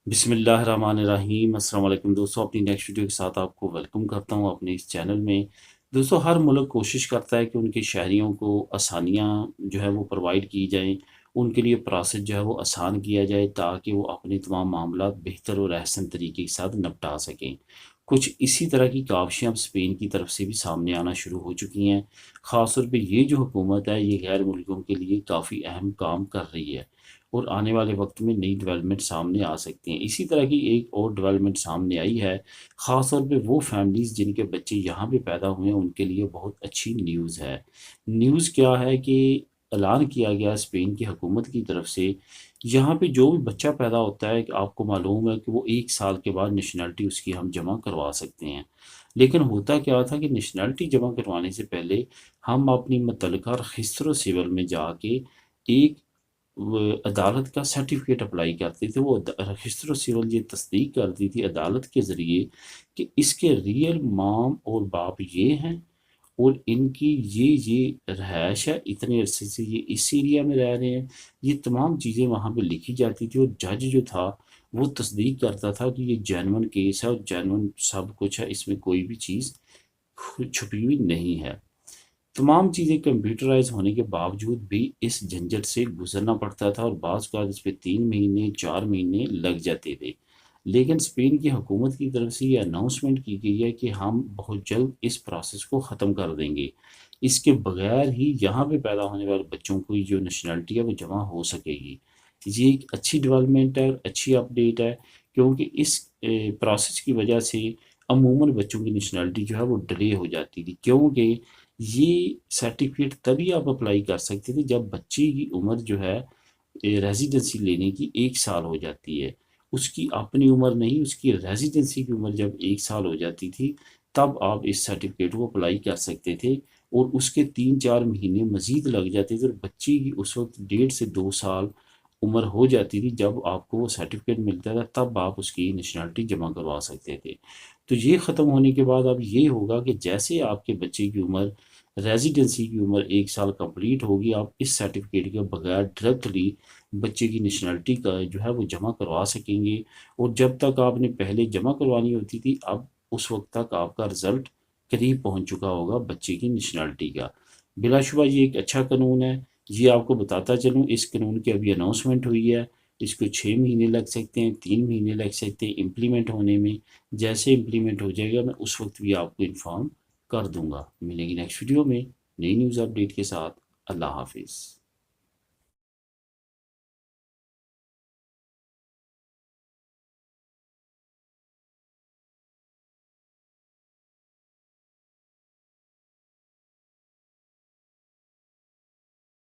بسم اللہ الرحمن الرحیم۔ السلام علیکم دوستوں، اپنی نیکسٹ ویڈیو کے ساتھ آپ کو ویلکم کرتا ہوں اپنے اس چینل میں۔ دوستوں، ہر ملک کوشش کرتا ہے کہ ان کے شہریوں کو آسانیاں جو ہے وہ پرووائڈ کی جائیں، ان کے لیے پروسیس جو ہے وہ آسان کیا جائے تاکہ وہ اپنے تمام معاملات بہتر اور احسن طریقے کے ساتھ نپٹا سکیں۔ کچھ اسی طرح کی کاوشیں اب اسپین کی طرف سے بھی سامنے آنا شروع ہو چکی ہیں۔ خاص طور پہ یہ جو حکومت ہے یہ غیر ملکوں کے لیے کافی اہم کام کر رہی ہے اور آنے والے وقت میں نئی ڈیولپمنٹ سامنے آ سکتی ہیں۔ اسی طرح کی ایک اور ڈیولپمنٹ سامنے آئی ہے، خاص طور پہ وہ فیملیز جن کے بچے یہاں پہ پیدا ہوئے ہیں ان کے لیے بہت اچھی نیوز ہے۔ نیوز کیا ہے کہ اعلان کیا گیا اسپین کی حکومت کی طرف سے، یہاں پہ جو بھی بچہ پیدا ہوتا ہے آپ کو معلوم ہے کہ وہ 1 سال کے بعد نیشنلٹی اس کی ہم جمع کروا سکتے ہیں۔ لیکن ہوتا کیا تھا کہ نیشنلٹی جمع کروانے سے پہلے ہم اپنی متعلقہ رجسٹر و سول میں جا کے ایک وہ عدالت کا سرٹیفکیٹ اپلائی کرتے تھے۔ وہ رجسٹر و سول یہ تصدیق کرتی تھی عدالت کے ذریعے کہ اس کے ریئل مام اور باپ یہ ہیں اور ان کی یہ رہائش ہے، اتنے عرصے سے یہ اس ایریا میں رہ رہے ہیں۔ یہ تمام چیزیں وہاں پہ لکھی جاتی تھی اور جج جو تھا وہ تصدیق کرتا تھا کہ یہ جینون کیس ہے اور جینون سب کچھ ہے، اس میں کوئی بھی چیز چھپی ہوئی نہیں ہے۔ تمام چیزیں کمپیوٹرائز ہونے کے باوجود بھی اس جھنجٹ سے گزرنا پڑتا تھا اور بعض اوقات اس پہ 3 مہینے 4 مہینے لگ جاتے تھے۔ لیکن اسپین کی حکومت کی طرف سے یہ اناؤنسمنٹ کی گئی ہے کہ ہم بہت جلد اس پروسیس کو ختم کر دیں گے، اس کے بغیر ہی یہاں پہ پیدا ہونے والے بچوں کو جو نیشنلٹی ہے وہ جمع ہو سکے گی۔ یہ ایک اچھی ڈیولپمنٹ ہے، اچھی اپڈیٹ ہے، کیونکہ اس پروسیس کی وجہ سے عموماً بچوں کی نیشنلٹی جو ہے وہ ڈیلے ہو جاتی تھی، کیونکہ یہ سرٹیفکیٹ تبھی آپ اپلائی کر سکتے تھے جب بچے کی عمر جو ہے ریزیڈنسی لینے کی 1 سال ہو جاتی ہے۔ اس کی اپنی عمر نہیں، اس کی ریزیڈنسی کی عمر جب 1 سال ہو جاتی تھی تب آپ اس سرٹیفکیٹ کو اپلائی کر سکتے تھے، اور اس کے 3 4 مہینے مزید لگ جاتے تھے اور بچے کی اس وقت 1.5 سے 2 سال عمر ہو جاتی تھی جب آپ کو وہ سرٹیفکیٹ ملتا تھا، تب آپ اس کی نیشنلٹی جمع کروا سکتے تھے۔ تو یہ ختم ہونے کے بعد اب یہ ہوگا کہ جیسے آپ کے بچے کی عمر ریزیڈنسی کی عمر 1 سال کمپلیٹ ہوگی، آپ اس سرٹیفکیٹ کے بغیر ڈائریکٹلی بچے کی نیشنلٹی کا جو ہے وہ جمع کروا سکیں گے، اور جب تک آپ نے پہلے جمع کروانی ہوتی تھی اب اس وقت تک آپ کا رزلٹ قریب پہنچ چکا ہوگا بچے کی نیشنلٹی کا۔ بلا شبہ یہ ایک اچھا قانون ہے، یہ آپ کو بتاتا چلوں اس قانون کی ابھی اناؤنسمنٹ ہوئی ہے۔ اس کو 6 مہینے لگ سکتے ہیں، 3 مہینے لگ سکتے ہیں امپلیمنٹ ہونے میں۔ جیسے امپلیمنٹ ہو جائے گا میں اس وقت بھی آپ کو انفارم کر دوں گا۔ ملیں گے نیکسٹ ویڈیو میں نئی نیوز اپڈیٹ کے ساتھ۔ اللہ حافظ۔